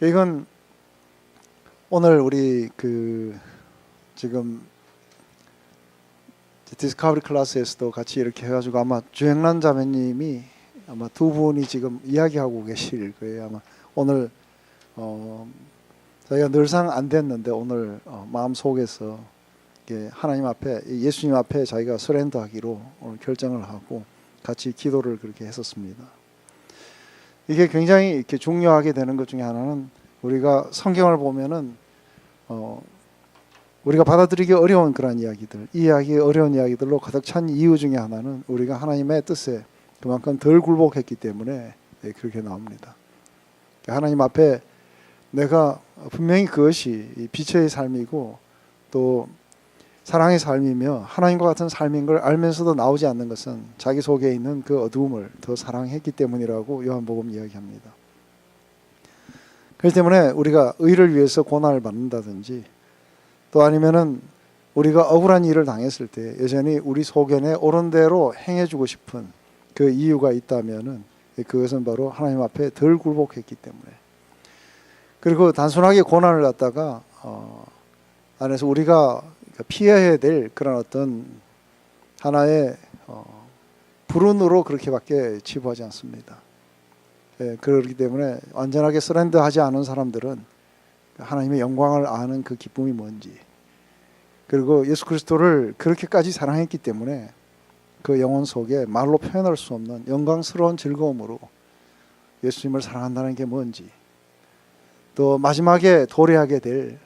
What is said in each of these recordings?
이건 오늘 우리 지금 디스커버리 클래스에서도 같이 이렇게 해가지고 아마 주행란 자매님이 아마 두 분이 지금 이야기하고 계실 거예요. 아마 오늘 저희가 늘상 안 됐는데 오늘 마음 속에서 하나님 앞에 예수님 앞에 자기가 서렌더하기로 오늘 결정을 하고 같이 기도를 그렇게 했었습니다. 이게 굉장히 이렇게 중요하게 되는 것 중에 하나는 우리가 성경을 보면은 우리가 받아들이기 어려운 그런 이야기들, 이해하기 어려운 이야기들로 가득 찬 이유 중에 하나는 우리가 하나님의 뜻에 그만큼 덜 굴복했기 때문에 그렇게 나옵니다. 하나님 앞에 내가 분명히 그것이 빛의 삶이고 또 사랑의 삶이며 하나님과 같은 삶인 걸 알면서도 나오지 않는 것은 자기 속에 있는 그 어두움을 더 사랑했기 때문이라고 요한복음 이야기합니다. 그렇기 때문에 우리가 의를 위해서 고난을 받는다든지 또 아니면은 우리가 억울한 일을 당했을 때 여전히 우리 속에 옳은 대로 행해주고 싶은 그 이유가 있다면은 그것은 바로 하나님 앞에 덜 굴복했기 때문에, 그리고 단순하게 고난을 갖다가 안에서 우리가 피해야 될 그런 어떤 하나의 불운으로 그렇게밖에 치부하지 않습니다. 그렇기 때문에 완전하게 서렌더하지 않은 사람들은 하나님의 영광을 아는 그 기쁨이 뭔지, 그리고 예수 그리스도를 그렇게까지 사랑했기 때문에 그 영혼 속에 말로 표현할 수 없는 영광스러운 즐거움으로 예수님을 사랑한다는 게 뭔지, 또 마지막에 도래하게 될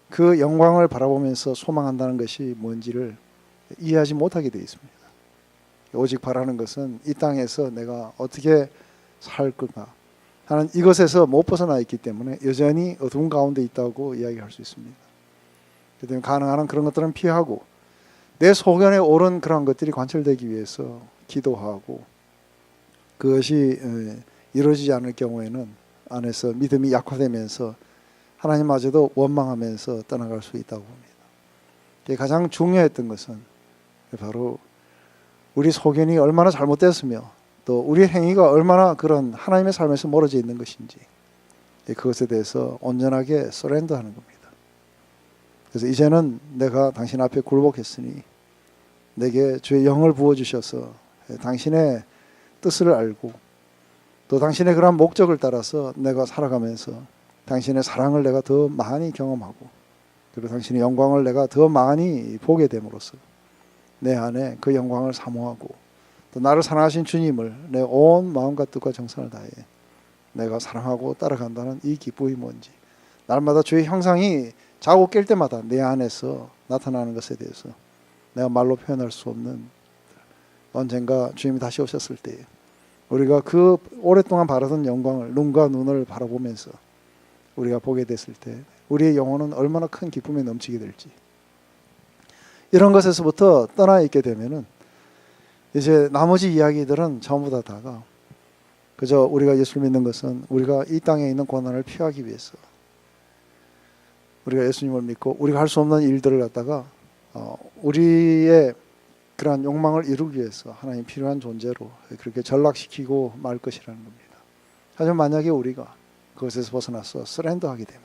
그 영광을 바라보면서 소망한다는 것이 뭔지를 이해하지 못하게 되어 있습니다. 오직 바라는 것은 이 땅에서 내가 어떻게 살 건가 하는 이것에서 못 벗어나 있기 때문에 여전히 어두운 가운데 있다고 이야기할 수 있습니다. 그렇기 때문에 가능한 그런 것들은 피하고 내 소견에 옳은 그런 것들이 관철되기 위해서 기도하고, 그것이 이루어지지 않을 경우에는 안에서 믿음이 약화되면서 하나님마저도 원망하면서 떠나갈 수 있다고 봅니다. 가장 중요했던 것은 바로 우리 소견이 얼마나 잘못됐으며 또 우리의 행위가 얼마나 그런 하나님의 삶에서 멀어져 있는 것인지, 그것에 대해서 온전하게 서렌더하는 겁니다. 그래서 이제는 내가 당신 앞에 굴복했으니 내게 주의 영을 부어주셔서 당신의 뜻을 알고 또 당신의 그런 목적을 따라서 내가 살아가면서 당신의 사랑을 내가 더 많이 경험하고 그리고 당신의 영광을 내가 더 많이 보게 됨으로써 내 안에 그 영광을 사모하고 또 나를 사랑하신 주님을 내 온 마음과 뜻과 정성을 다해 내가 사랑하고 따라간다는 이 기쁨이 뭔지, 날마다 주의 형상이 자고 깰 때마다 내 안에서 나타나는 것에 대해서 내가 말로 표현할 수 없는, 언젠가 주님이 다시 오셨을 때 우리가 그 오랫동안 바라던 영광을 눈과 눈을 바라보면서 우리가 보게 됐을 때 우리의 영혼은 얼마나 큰 기쁨에 넘치게 될지, 이런 것에서부터 떠나 있게 되면은 이제 나머지 이야기들은 전부 다가 그저 우리가 예수를 믿는 것은 우리가 이 땅에 있는 고난을 피하기 위해서 우리가 예수님을 믿고 우리가 할 수 없는 일들을 갖다가 우리의 그러한 욕망을 이루기 위해서 하나님 필요한 존재로 그렇게 전락시키고 말 것이라는 겁니다. 하지만 만약에 우리가 그것에서 벗어나서 서렌더하게 되면,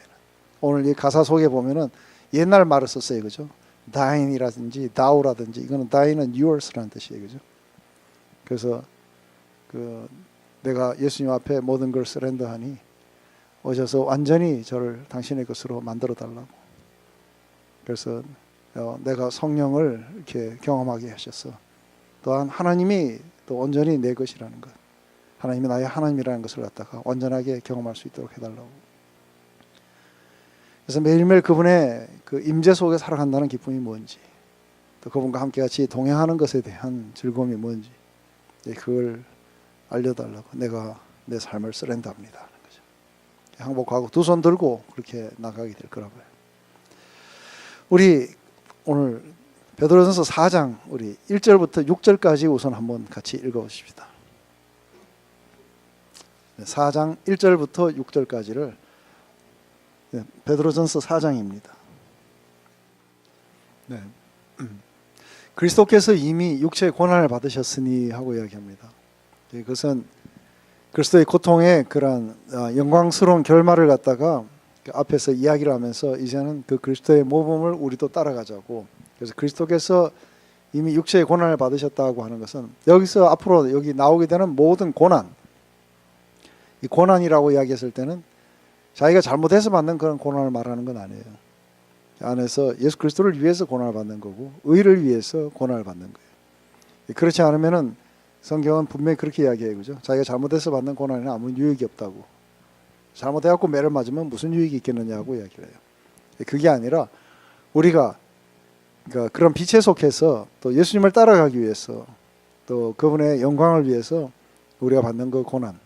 오늘 이 가사 속에 보면은 옛날 말을 썼어요, 그죠? thine이라든지 thou라든지, 이거는 thine은 yours라는 뜻이에요, 그죠? 그래서 내가 예수님 앞에 모든 걸 서렌더하니 오셔서 완전히 저를 당신의 것으로 만들어 달라고. 그래서 내가 성령을 이렇게 경험하게 하셔서 또한 하나님이 또 온전히 내 것이라는 것, 하나님이 나의 하나님이라는 것을 갖다가 완전하게 경험할 수 있도록 해달라고. 그래서 매일매일 그분의 그 임재 속에 살아간다는 기쁨이 뭔지, 또 그분과 함께 같이 동행하는 것에 대한 즐거움이 뭔지, 그걸 알려달라고 내가 내 삶을 서렌더합니다 하는 거죠. 항복하고 두 손 들고 그렇게 나가게 될 거라고요. 우리 오늘 베드로전서 4장 우리 1절부터 6절까지 우선 한번 같이 읽어보십시다. 4장 1절부터 6절까지를 베드로전서 4장입니다. 네. 그리스도께서 이미 육체의 고난을 받으셨으니 하고 이야기합니다. 그것은 그리스도의 고통의 그런 영광스러운 결말을 갖다가 그 앞에서 이야기를 하면서 이제는 그 그리스도의 모범을 우리도 따라가자고. 그래서 그리스도께서 이미 육체의 고난을 받으셨다고 하는 것은 여기서 앞으로 여기 나오게 되는 모든 고난, 이 고난이라고 이야기했을 때는 자기가 잘못해서 받는 그런 고난을 말하는 건 아니에요. 안에서 예수 그리스도를 위해서 고난을 받는 거고 의를 위해서 고난을 받는 거예요. 그렇지 않으면은 성경은 분명히 그렇게 이야기해요. 그죠? 자기가 잘못해서 받는 고난에는 아무 유익이 없다고. 잘못해갖고 매를 맞으면 무슨 유익이 있겠느냐고 이야기를 해요. 그게 아니라 우리가 그러니까 그런 빛에 속해서 또 예수님을 따라가기 위해서 또 그분의 영광을 위해서 우리가 받는 그 고난,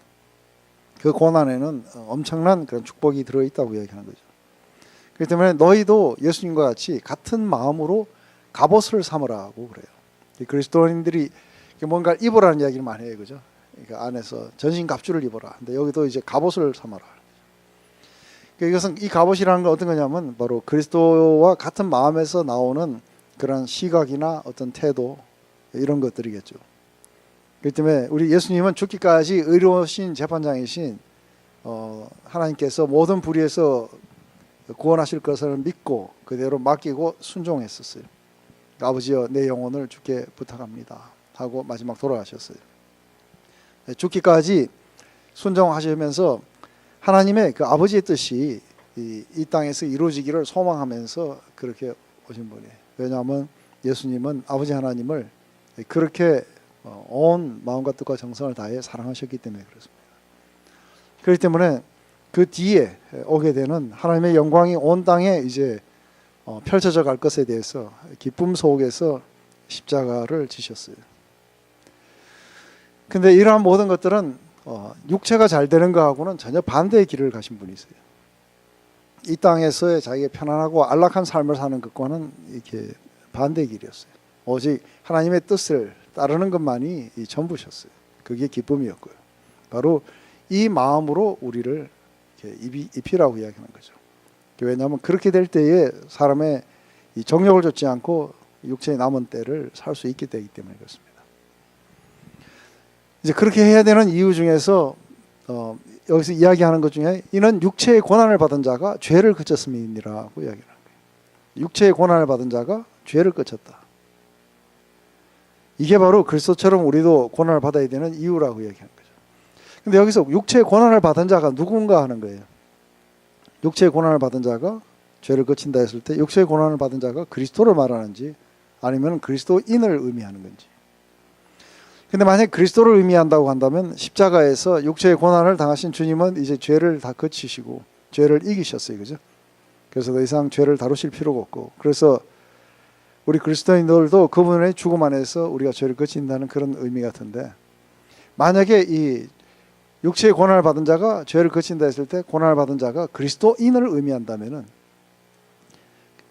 그 고난에는 엄청난 그런 축복이 들어있다고 이야기하는 거죠. 그렇기 때문에 너희도 예수님과 같이 같은 마음으로 갑옷을 삼으라고 그래요. 그리스도인들이 뭔가를 입으라는 이야기를 많이 해요. 그죠? 그러니까 안에서 전신 갑주를 입어라. 근데 여기도 이제 갑옷을 삼아라. 그러니까 이것은 이 갑옷이라는 건 어떤 거냐면 바로 그리스도와 같은 마음에서 나오는 그런 시각이나 어떤 태도 이런 것들이겠죠. 그렇기 때문에 우리 예수님은 죽기까지 의로우신 재판장이신 하나님께서 모든 불의에서 구원하실 것을 믿고 그대로 맡기고 순종했었어요. 아버지여 내 영혼을 주께 부탁합니다 하고 마지막 돌아가셨어요. 죽기까지 순종하시면서 하나님의 그 아버지의 뜻이 이 땅에서 이루어지기를 소망하면서 그렇게 오신 분이에요. 왜냐하면 예수님은 아버지 하나님을 그렇게 온 마음과 뜻과 정성을 다해 사랑하셨기 때문에 그렇습니다. 그렇기 때문에 그 뒤에 오게 되는 하나님의 영광이 온 땅에 이제 펼쳐져 갈 것에 대해서 기쁨 속에서 십자가를 지셨어요. 근데 이러한 모든 것들은 육체가 잘 되는 거하고는 전혀 반대의 길을 가신 분이세요. 이 땅에서의 자기가 편안하고 안락한 삶을 사는 것과는 이렇게 반대의 길이었어요. 오직 하나님의 뜻을 따르는 것만이 전부셨어요. 그게 기쁨이었고요. 바로 이 마음으로 우리를 이렇게 입히라고 이야기하는 거죠. 왜냐하면 그렇게 될 때에 사람의 이 정욕을 좇지 않고 육체의 남은 때를 살 수 있게 되기 때문에 그렇습니다. 이제 그렇게 해야 되는 이유 중에서 여기서 이야기하는 것 중에 이는 육체의 고난을 받은 자가 죄를 그쳤음이니라고 이야기하는 거예요. 육체의 고난을 받은 자가 죄를 그쳤다. 이게 바로 그리스도처럼 우리도 고난을 받아야 되는 이유라고 이야기하는 거죠. 근데 여기서 육체의 고난을 받은 자가 누군가 하는 거예요. 육체의 고난을 받은 자가 죄를 그친다 했을 때 육체의 고난을 받은 자가 그리스도를 말하는지 아니면 그리스도인을 의미하는 건지. 근데 만약 그리스도를 의미한다고 한다면 십자가에서 육체의 고난을 당하신 주님은 이제 죄를 다 그치시고 죄를 이기셨어요. 그죠? 그래서 더 이상 죄를 다루실 필요가 없고, 그래서 우리 그리스도인들도 그분의 죽음 안에서 우리가 죄를 그친다는 그런 의미 같은데, 만약에 이 육체의 고난을 받은 자가 죄를 그친다 했을 때 고난을 받은 자가 그리스도인을 의미한다면은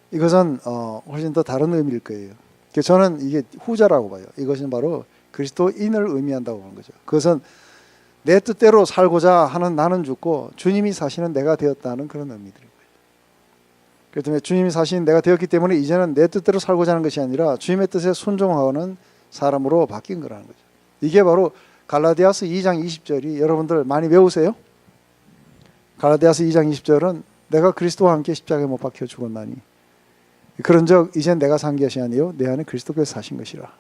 이것은 훨씬 더 다른 의미일 거예요. 저는 이게 후자라고 봐요. 이것은 바로 그리스도인을 의미한다고 하는 거죠. 그것은 내 뜻대로 살고자 하는 나는 죽고 주님이 사시는 내가 되었다는 그런 의미들인 거예요. 그렇기 때문에 주님이 사시는 내가 되었기 때문에 이제는 내 뜻대로 살고자 하는 것이 아니라 주님의 뜻에 순종하는 사람으로 바뀐 거라는 거죠. 이게 바로 갈라디아서 2장 20절이 여러분들 많이 외우세요. 갈라디아서 2장 20절은 내가 그리스도와 함께 십자가에 못 박혀 죽었나니 그런즉 이젠 내가 산 것이 아니요 내 안에 그리스도께서 사신 것이라.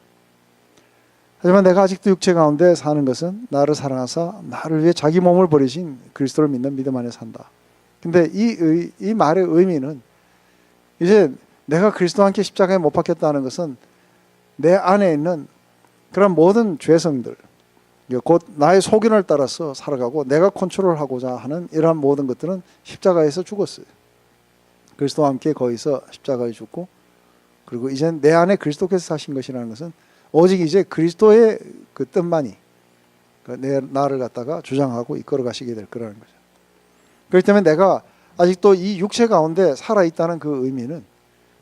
하지만 내가 아직도 육체 가운데 사는 것은 나를 사랑하사 나를 위해 자기 몸을 버리신 그리스도를 믿는 믿음 안에 산다. 근데 이 말의 의미는 이제 내가 그리스도와 함께 십자가에 못 박혔다는 것은 내 안에 있는 그런 모든 죄성들, 곧 나의 소견을 따라서 살아가고 내가 컨트롤하고자 하는 이러한 모든 것들은 십자가에서 죽었어요. 그리스도와 함께 거기서 십자가에 죽고, 그리고 이제 내 안에 그리스도께서 사신 것이라는 것은 오직 이제 그리스도의 그 뜻만이 나를 갖다가 주장하고 이끌어 가시게 될 거라는 거죠. 그렇기 때문에 내가 아직도 이 육체 가운데 살아있다는 그 의미는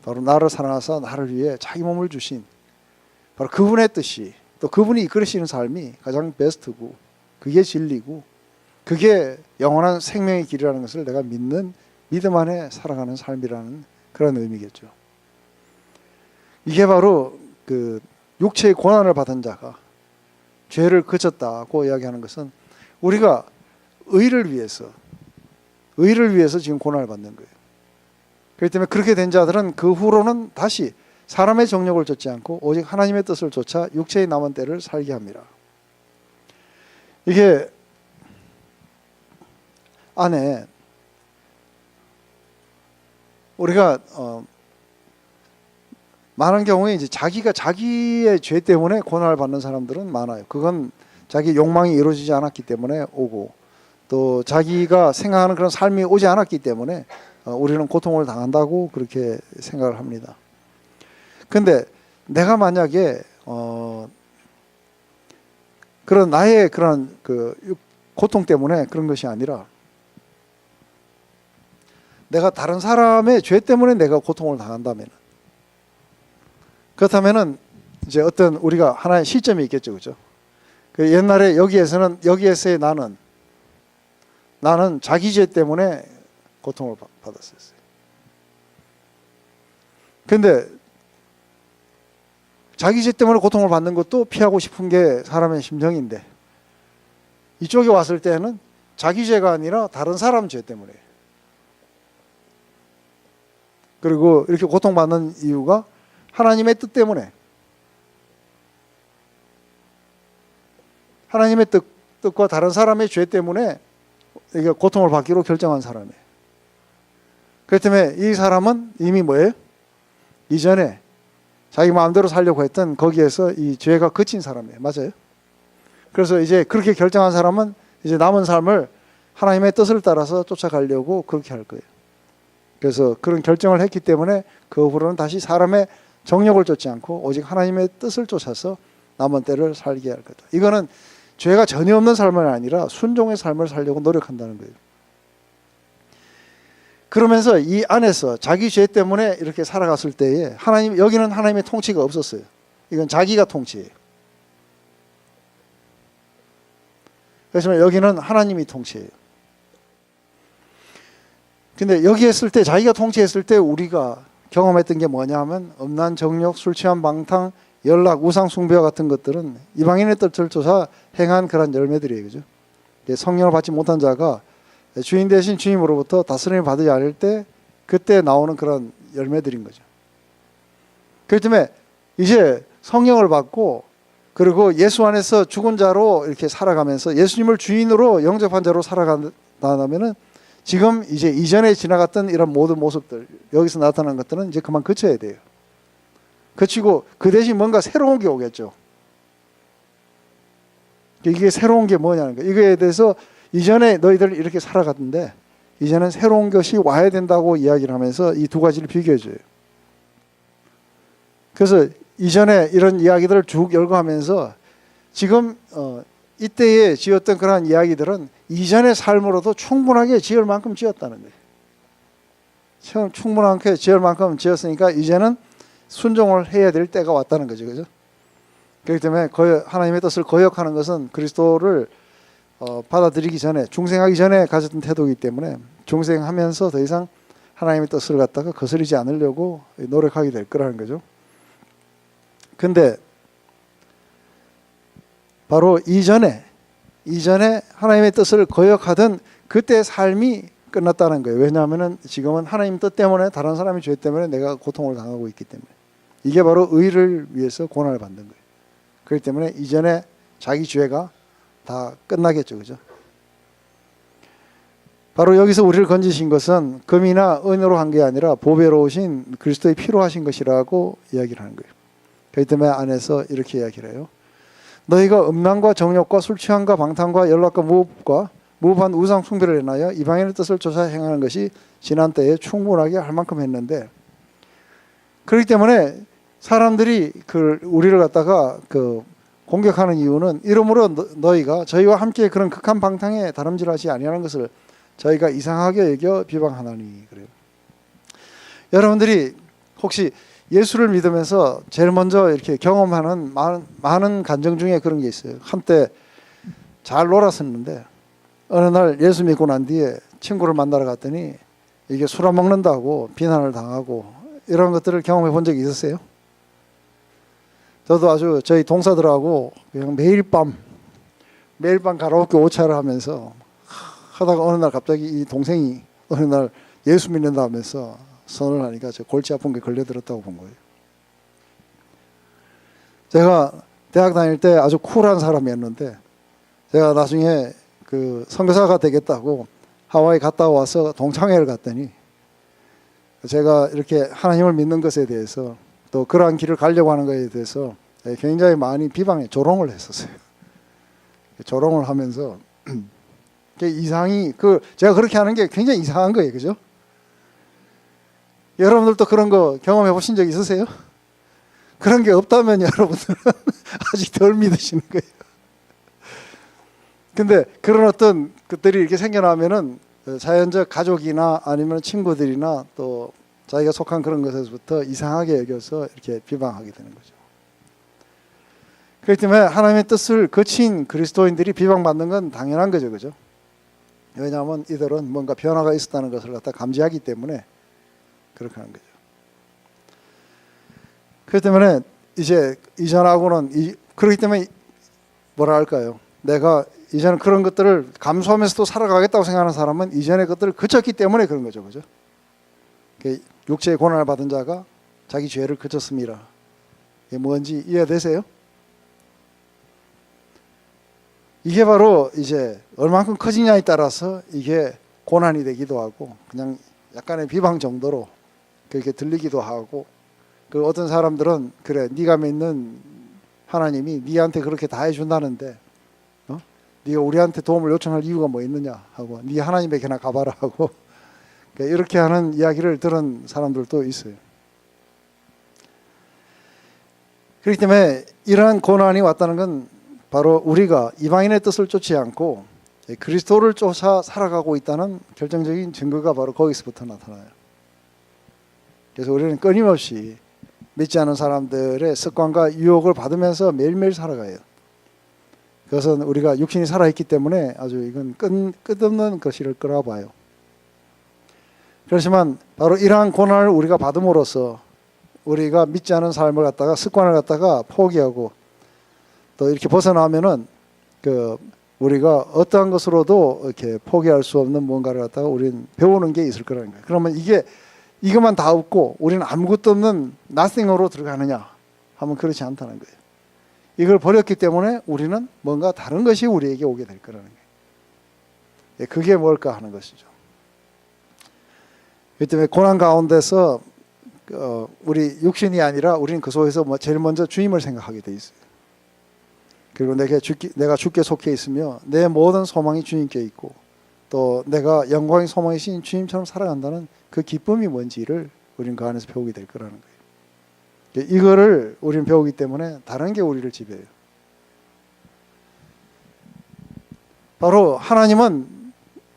바로 나를 사랑하사 나를 위해 자기 몸을 주신 바로 그분의 뜻이, 또 그분이 이끌으시는 삶이 가장 베스트고 그게 진리고 그게 영원한 생명의 길이라는 것을 내가 믿는 믿음 안에 살아가는 삶이라는 그런 의미겠죠. 이게 바로 그 육체의 고난을 받은 자가 죄를 그쳤다고 이야기하는 것은 우리가 의를 위해서 지금 고난을 받는 거예요. 그렇기 때문에 그렇게 된 자들은 그 후로는 다시 사람의 정욕을 좇지 않고 오직 하나님의 뜻을 좇아 육체의 남은 때를 살게 합니다. 이게 안에 우리가 많은 경우에 이제 자기가 자기의 죄 때문에 고난을 받는 사람들은 많아요. 그건 자기 욕망이 이루어지지 않았기 때문에 오고, 또 자기가 생각하는 그런 삶이 오지 않았기 때문에 우리는 고통을 당한다고 그렇게 생각을 합니다. 근데 내가 만약에 그런 나의 그런 그 고통 때문에 그런 것이 아니라 내가 다른 사람의 죄 때문에 내가 고통을 당한다면, 그렇다면은 이제 어떤 우리가 하나의 시점이 있겠죠, 그죠? 그 옛날에 여기에서의 나는 자기 죄 때문에 고통을 받았었어요. 근데 자기 죄 때문에 고통을 받는 것도 피하고 싶은 게 사람의 심정인데, 이쪽에 왔을 때는 자기 죄가 아니라 다른 사람 죄 때문에, 그리고 이렇게 고통받는 이유가 하나님의 뜻 때문에, 하나님의 뜻과 다른 사람의 죄 때문에 이게 고통을 받기로 결정한 사람이에요. 그렇기 때문에 이 사람은 이미 뭐예요? 이전에 자기 마음대로 살려고 했던 거기에서 이 죄가 그친 사람이에요. 맞아요? 그래서 이제 그렇게 결정한 사람은 이제 남은 삶을 하나님의 뜻을 따라서 쫓아가려고 그렇게 할 거예요. 그래서 그런 결정을 했기 때문에 그 후로는 다시 사람의 정욕을 쫓지 않고 오직 하나님의 뜻을 쫓아서 남은 때를 살게 할 거다. 이거는 죄가 전혀 없는 삶은 아니라 순종의 삶을 살려고 노력한다는 거예요. 그러면서 이 안에서 자기 죄 때문에 이렇게 살아갔을 때에 여기는 하나님의 통치가 없었어요. 이건 자기가 통치해요. 그래서 여기는 하나님이 통치해요. 근데 여기 했을 때, 자기가 통치했을 때 우리가 경험했던 게 뭐냐 하면 음란, 정욕, 술 취한, 방탕, 연락, 우상 숭배와 같은 것들은 이방인의 뜻을 쫓아 행한 그런 열매들이에요. 그죠? 성령을 받지 못한 자가 주인 대신 주님으로부터 다스림을 받지 않을 때 그때 나오는 그런 열매들인 거죠. 그렇기 때문에 이제 성령을 받고 그리고 예수 안에서 죽은 자로 이렇게 살아가면서 예수님을 주인으로 영접한 자로 살아간다면은 지금 이제 이전에 지나갔던 이런 모든 모습들, 여기서 나타난 것들은 이제 그만 그쳐야 돼요. 그치고 그 대신 뭔가 새로운 게 오겠죠. 이게 새로운 게 뭐냐는 거예요. 이거에 대해서 이전에 너희들 이렇게 살아갔는데 이제는 새로운 것이 와야 된다고 이야기를 하면서 이 두 가지를 비교해줘요. 그래서 이전에 이런 이야기들을 쭉 열거하면서 지금 이때에 지었던 그런 이야기들은 이전의 삶으로도 충분하게 지을 만큼 지었다는 거예요. 충분하게 지을 만큼 지었으니까 이제는 순종을 해야 될 때가 왔다는 거죠. 그죠? 그렇기 때문에 하나님의 뜻을 거역하는 것은 그리스도를 받아들이기 전에, 중생하기 전에 가졌던 태도이기 때문에 중생하면서 더 이상 하나님의 뜻을 갖다가 거스르지 않으려고 노력하게 될 거라는 거죠. 근데 바로 이전에 하나님의 뜻을 거역하던 그때의 삶이 끝났다는 거예요. 왜냐하면 지금은 하나님 뜻 때문에, 다른 사람의 죄 때문에 내가 고통을 당하고 있기 때문에. 이게 바로 의를 위해서 고난을 받는 거예요. 그렇기 때문에 이전에 자기 죄가 다 끝나겠죠. 그죠? 바로 여기서 우리를 건지신 것은 금이나 은으로 한 게 아니라 보배로우신 그리스도의 피로 하신 것이라고 이야기를 하는 거예요. 그렇기 때문에 안에서 이렇게 이야기를 해요. 너희가 음란과 정욕과 술 취함과 방탕과 연락과 무법한 우상 숭배를 인하여 이방인의 뜻을 쫓아 행하는 것이 지난 때에 충분하게 할 만큼 했는데, 그렇기 때문에 사람들이 우리를 갖다가 공격하는 이유는 이러므로 너희가 저희와 함께 그런 극한 방탕에 다름질하지 아니하는 것을 저희가 이상하게 여겨 비방하나니. 그래요. 여러분들이 혹시 예수를 믿으면서 제일 먼저 이렇게 경험하는 많은 감정 중에 그런 게 있어요. 한때 잘 놀았었는데 어느 날 예수 믿고 난 뒤에 친구를 만나러 갔더니 이게 술 안 먹는다고 비난을 당하고 이런 것들을 경험해 본 적이 있었어요? 저도 아주 저희 동사들하고 그냥 매일 밤 매일 밤 가라오케 오차를 하면서 하다가 어느 날 갑자기 이 동생이 어느 날 예수 믿는다 하면서 선을 하니까 저 골치 아픈 게 걸려들었다고 본 거예요. 제가 대학 다닐 때 아주 쿨한 사람이었는데 제가 나중에 그 선교사가 되겠다고 하와이 갔다 와서 동창회를 갔더니 제가 이렇게 하나님을 믿는 것에 대해서 또 그러한 길을 가려고 하는 것에 대해서 굉장히 많이 조롱을 했었어요. 조롱을 하면서 이상이 제가 그렇게 하는 게 굉장히 이상한 거예요, 그죠? 여러분들도 그런 거 경험해 보신 적 있으세요? 그런 게 없다면 여러분들은 아직 덜 믿으시는 거예요. 근데 그런 어떤 것들이 이렇게 생겨나면은 자연적 가족이나 아니면 친구들이나 또 자기가 속한 그런 것에서부터 이상하게 여겨서 이렇게 비방하게 되는 거죠. 그렇기 때문에 하나님의 뜻을 거친 그리스도인들이 비방받는 건 당연한 거죠, 그죠? 왜냐하면 이들은 뭔가 변화가 있었다는 것을 갖다 감지하기 때문에 그렇게 하는 거죠. 그렇기 때문에 이제 이전하고는 그렇기 때문에 뭐라 할까요? 내가 이제는 그런 것들을 감수하면서도 살아가겠다고 생각하는 사람은 이전의 것들을 그쳤기 때문에 그런 거죠, 그죠? 육체의 고난을 받은 자가 자기 죄를 그쳤습니다. 이게 뭔지 이해되세요? 이게 바로 이제 얼만큼 커지냐에 따라서 이게 고난이 되기도 하고 그냥 약간의 비방 정도로 그렇게 들리기도 하고 그 어떤 사람들은 그래 네가 믿는 하나님이 네한테 그렇게 다 해준다는데 네가 우리한테 도움을 요청할 이유가 뭐 있느냐 하고 네 하나님에게나 가봐라 하고 이렇게 하는 이야기를 들은 사람들도 있어요. 그렇기 때문에 이러한 고난이 왔다는 건 바로 우리가 이방인의 뜻을 쫓지 않고 그리스도를 쫓아 살아가고 있다는 결정적인 증거가 바로 거기서부터 나타나요. 그래서 우리는 끊임없이 믿지 않은 사람들의 습관과 유혹을 받으면서 매일매일 살아가요. 그것은 우리가 육신이 살아있기 때문에 아주 이건 끝없는 것을 끌어봐요. 그렇지만 바로 이러한 고난을 우리가 받음으로써 우리가 믿지 않은 삶을 갖다가 습관을 갖다가 포기하고 또 이렇게 벗어나면은 우리가 어떠한 것으로도 이렇게 포기할 수 없는 뭔가를 갖다가 우리는 배우는 게 있을 거라는 거예요. 그러면 이것만 다 없고 우리는 아무것도 없는 nothing으로 들어가느냐 하면 그렇지 않다는 거예요. 이걸 버렸기 때문에 우리는 뭔가 다른 것이 우리에게 오게 될 거라는 거예요. 그게 뭘까 하는 것이죠. 그렇기 때문에 고난 가운데서 우리 육신이 아니라 우리는 그 속에서 제일 먼저 주님을 생각하게 돼 있어요. 그리고 내가 주께 속해 있으며 내 모든 소망이 주님께 있고 또 내가 영광의 소망이신 주님처럼 살아간다는 그 기쁨이 뭔지를 우리는 그 안에서 배우게 될 거라는 거예요. 이거를 우리는 배우기 때문에 다른 게 우리를 지배해요. 바로 하나님은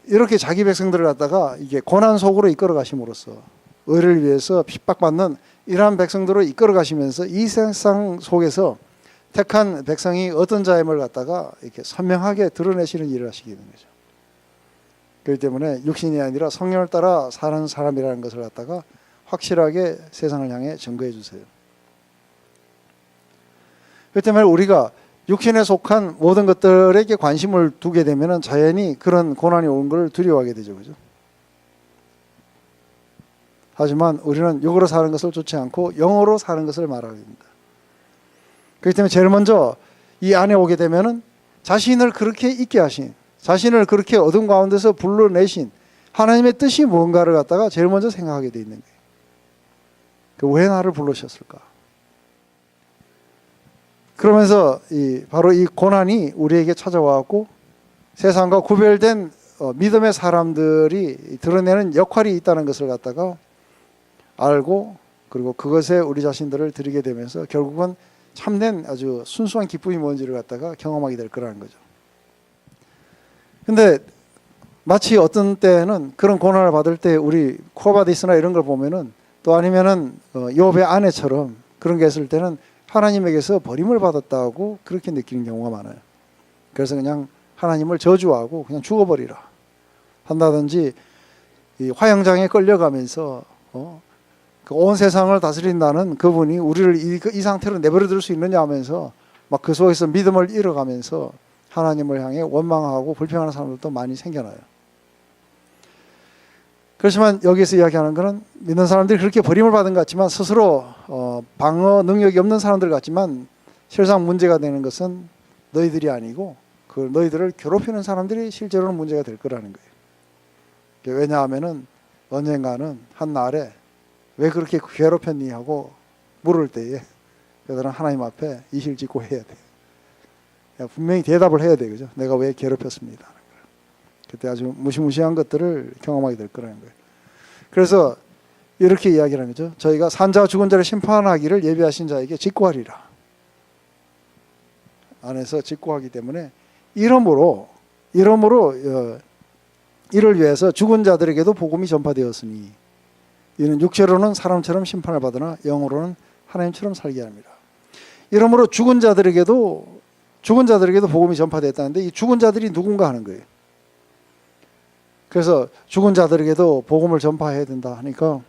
이렇게 자기 백성들을 갖다가 이게 고난 속으로 이끌어 가심으로써 의를 위해서 핍박받는 이러한 백성들을 이끌어 가시면서 이 세상 속에서 택한 백성이 어떤 자임을 갖다가 이렇게 선명하게 드러내시는 일을 하시게 되는 거죠. 그렇기 때문에 육신이 아니라 성령을 따라 사는 사람이라는 것을 갖다가 확실하게 세상을 향해 증거해 주세요. 그렇기 때문에 우리가 육신에 속한 모든 것들에게 관심을 두게 되면 자연히 그런 고난이 오는 걸 두려워하게 되죠, 그죠? 하지만 우리는 육으로 사는 것을 쫓지 않고 영으로 사는 것을 말하게 됩니다. 그렇기 때문에 제일 먼저 이 안에 오게 되면은 자신을 그렇게 있게 하신, 자신을 그렇게 어둠 가운데서 불러내신 하나님의 뜻이 뭔가를 갖다가 제일 먼저 생각하게 돼 있는 거예요. 왜 나를 부르셨을까? 그러면서 바로 이 고난이 우리에게 찾아와갖고 세상과 구별된 믿음의 사람들이 드러내는 역할이 있다는 것을 갖다가 알고 그리고 그것에 우리 자신들을 드리게 되면서 결국은 참된 아주 순수한 기쁨이 뭔지를 갖다가 경험하게 될 거라는 거죠. 근데 마치 어떤 때는 그런 고난을 받을 때 우리 코바디스나 이런 걸 보면은 또 아니면은 욥의 아내처럼 그런 게 있을 때는 하나님에게서 버림을 받았다고 그렇게 느끼는 경우가 많아요. 그래서 그냥 하나님을 저주하고 그냥 죽어버리라 한다든지 이 화형장에 끌려가면서 온 세상을 다스린다는 그분이 우리를 이 상태로 내버려둘 수 있느냐 하면서 막 그 속에서 믿음을 잃어가면서 하나님을 향해 원망하고 불평하는 사람들도 많이 생겨나요. 그렇지만 여기서 이야기하는 것은 믿는 사람들이 그렇게 버림을 받은 것 같지만 스스로 방어 능력이 없는 사람들 같지만 실상 문제가 되는 것은 너희들이 아니고 그 너희들을 괴롭히는 사람들이 실제로는 문제가 될 거라는 거예요. 왜냐하면은 언젠가는 한 날에 왜 그렇게 괴롭혔니 하고 물을 때에 그들은 하나님 앞에 이실 짓고 해야 돼. 분명히 대답을 해야 돼, 그죠? 내가 왜 괴롭혔습니다. 그때 아주 무시무시한 것들을 경험하게 될 거라는 거예요. 그래서 이렇게 이야기를 하는 거죠. 저희가 산자와 죽은 자를 심판하기를 예비하신 자에게 직구하리라. 안에서 직구하기 때문에 이러므로 이를 위해서 죽은 자들에게도 복음이 전파되었으니 이는 육체로는 사람처럼 심판을 받으나 영으로는 하나님처럼 살게 합니다. 이러므로 죽은 자들에게도 복음이 전파됐다는데 이 죽은 자들이 누군가 하는 거예요. 그래서 죽은 자들에게도 복음을 전파해야 된다 하니까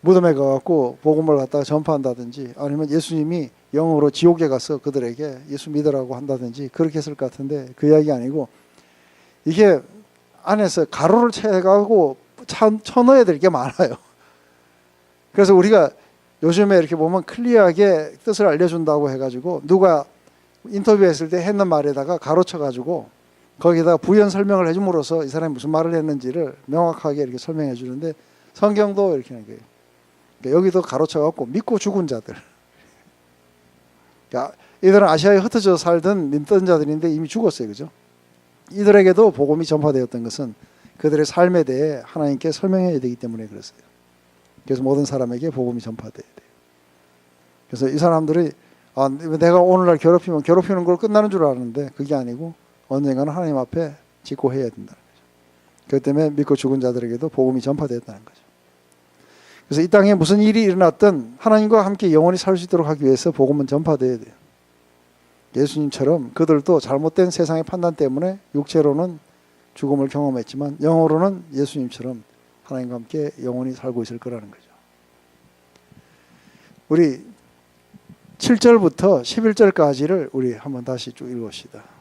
무덤에 가갖고 복음을 갖다가 전파한다든지 아니면 예수님이 영으로 지옥에 가서 그들에게 예수 믿으라고 한다든지 그렇게 했을 것 같은데 그 이야기 아니고 이게 안에서 가로를 채가고 쳐넣어야 될 게 많아요. 그래서 우리가 요즘에 이렇게 보면 클리어하게 뜻을 알려준다고 해가지고 누가 인터뷰했을 때 했는 말에다가 가로쳐가지고 거기다가 부연 설명을 해줌으로써 이 사람이 무슨 말을 했는지를 명확하게 이렇게 설명해 주는데 성경도 이렇게 하는 거예요. 그러니까 여기도 가로쳐갖고 믿고 죽은 자들. 그러니까 이들은 아시아에 흩어져 살던 믿던 자들인데 이미 죽었어요, 그죠? 이들에게도 복음이 전파되었던 것은 그들의 삶에 대해 하나님께 설명해야 되기 때문에 그랬어요. 그래서 모든 사람에게 복음이 전파돼야 돼요. 그래서 이 사람들이 내가 오늘날 괴롭히는 걸 끝나는 줄 아는데 그게 아니고 언젠가는 하나님 앞에 직고해야 된다는 거죠. 그렇기 때문에 믿고 죽은 자들에게도 복음이 전파되었다는 거죠. 그래서 이 땅에 무슨 일이 일어났든 하나님과 함께 영원히 살 수 있도록 하기 위해서 복음은 전파돼야 돼요. 예수님처럼 그들도 잘못된 세상의 판단 때문에 육체로는 죽음을 경험했지만 영어로는 예수님처럼 하나님과 함께 영원히 살고 있을 거라는 거죠. 우리 7절부터 11절까지를 우리 한번 다시 쭉 읽읍시다.